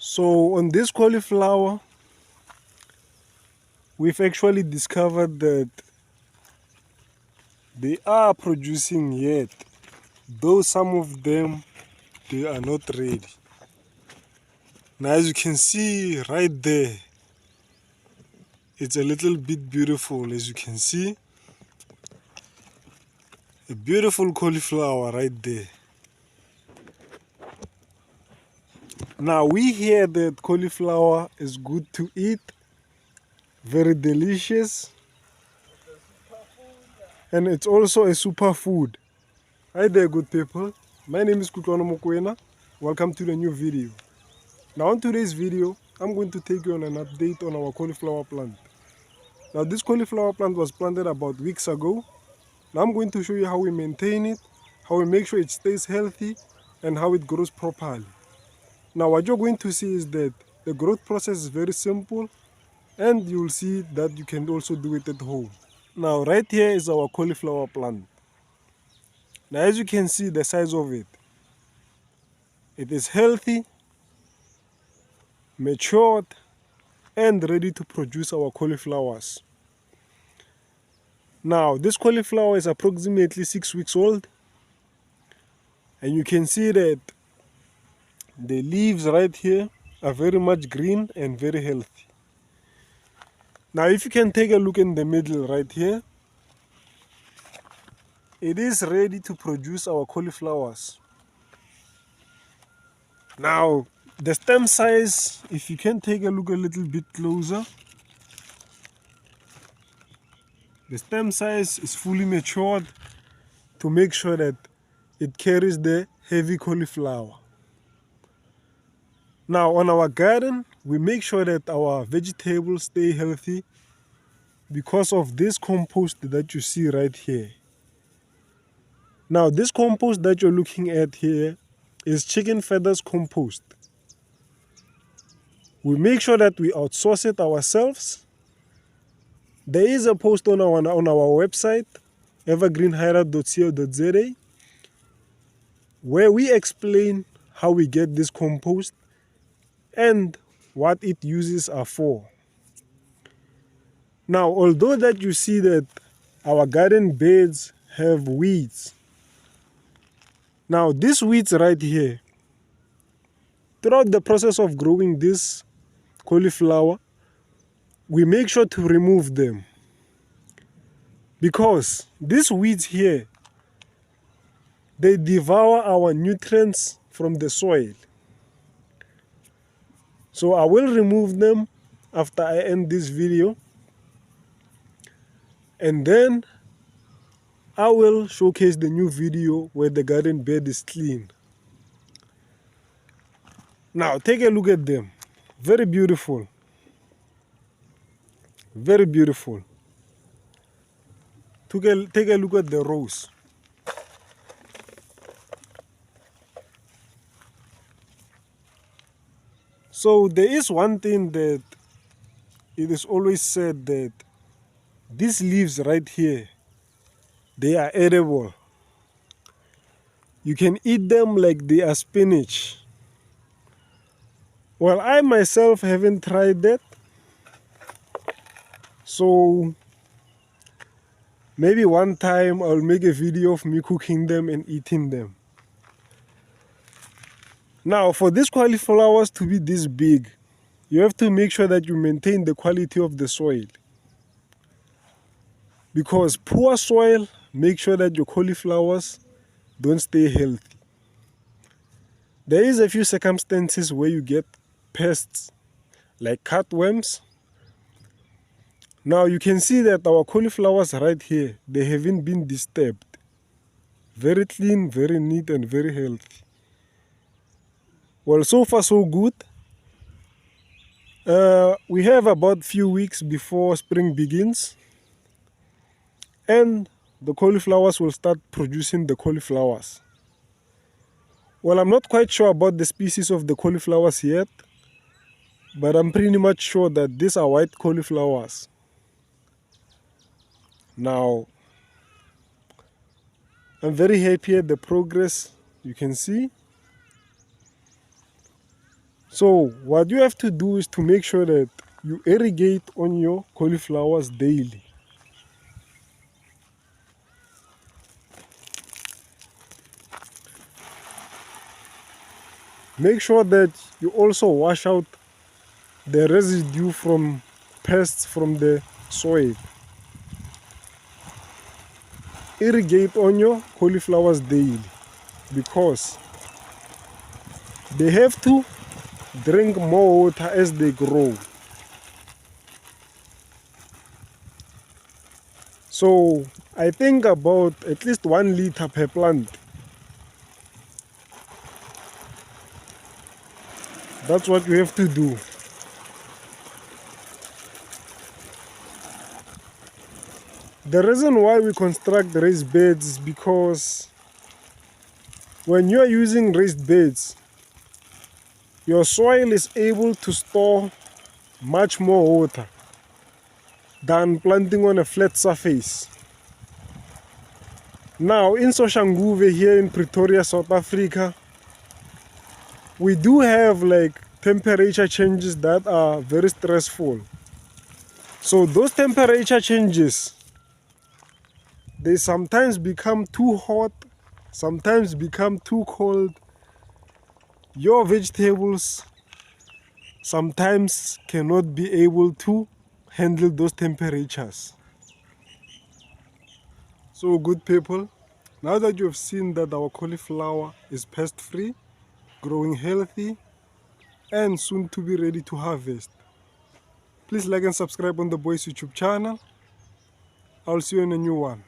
So on this cauliflower, we've actually discovered that they are producing yet, though some of them they are not ready. Now as you can see right there, it's a little bit beautiful. As you can see, a beautiful cauliflower right there. Now we hear that cauliflower is good to eat, very delicious, and it's also a superfood. Hi there, good people. My name is Kutlwano Mokoena. Welcome to the new video. Now in today's video, I'm going to take you on an update on our cauliflower plant. Now this cauliflower plant was planted about weeks ago. Now I'm going to show you how we maintain it, how we make sure it stays healthy, and how it grows properly. Now what you're going to see is that the growth process is very simple, and you'll see that you can also do it at home. Now right here is our cauliflower plant. Now as you can see the size of it, it is healthy, matured, and ready to produce our cauliflowers. Now this cauliflower is approximately 6 weeks old, and you can see that the leaves right here are very much green and very healthy. Now if you can take a look in the middle right here, it is ready to produce our cauliflowers. Now the stem size, if you can take a look a little bit closer, the stem size is fully matured to make sure that it carries the heavy cauliflower. Now on our garden, we make sure that our vegetables stay healthy because of this compost that you see right here. Now this compost that you're looking at here is chicken feathers compost. We make sure that we outsource it ourselves. There is a post on our website, evergreenhideout.co.za, where we explain how we get this compost and what its uses are for. Now, although that you see that our garden beds have weeds, now these weeds right here, throughout the process of growing this cauliflower, we make sure to remove them, because these weeds here, they devour our nutrients from the soil. So I will remove them after I end this video, and then I will showcase the new video where the garden bed is clean. Now take a look at them. Very beautiful. Very beautiful. Take a look at the rows. So there is one thing that it is always said, that these leaves right here, they are edible. You can eat them like they are spinach. Well, I myself haven't tried that. So maybe one time I'll make a video of me cooking them and eating them. Now for these cauliflowers to be this big, you have to make sure that you maintain the quality of the soil. Because poor soil makes sure that your cauliflowers don't stay healthy. There is a few circumstances where you get pests like cutworms. Now you can see that our cauliflowers right here, they haven't been disturbed. Very clean, very neat, and very healthy. Well, so far so good. We have about few weeks before spring begins, and the cauliflowers will start producing the cauliflowers. Well, I'm not quite sure about the species of the cauliflowers yet, but I'm pretty much sure that these are white cauliflowers. Now, I'm very happy at the progress you can see. So what you have to do is to make sure that you irrigate on your cauliflowers daily. Make sure that you also wash out the residue from pests from the soil. Irrigate on your cauliflowers daily because they have to drink more water as they grow. So I think about at least 1 liter per plant. That's what you have to do. The reason why we construct raised beds is because when you are using raised beds, your soil is able to store much more water than planting on a flat surface. Now in Soshanguve here in Pretoria, South Africa, we do have like temperature changes that are very stressful. So those temperature changes, they sometimes become too hot, sometimes become too cold. Your vegetables sometimes cannot be able to handle those temperatures. So good people, now that you have seen that our cauliflower is pest free, growing healthy, and soon to be ready to harvest, please like and subscribe on the boys YouTube channel. I'll see you in a new one.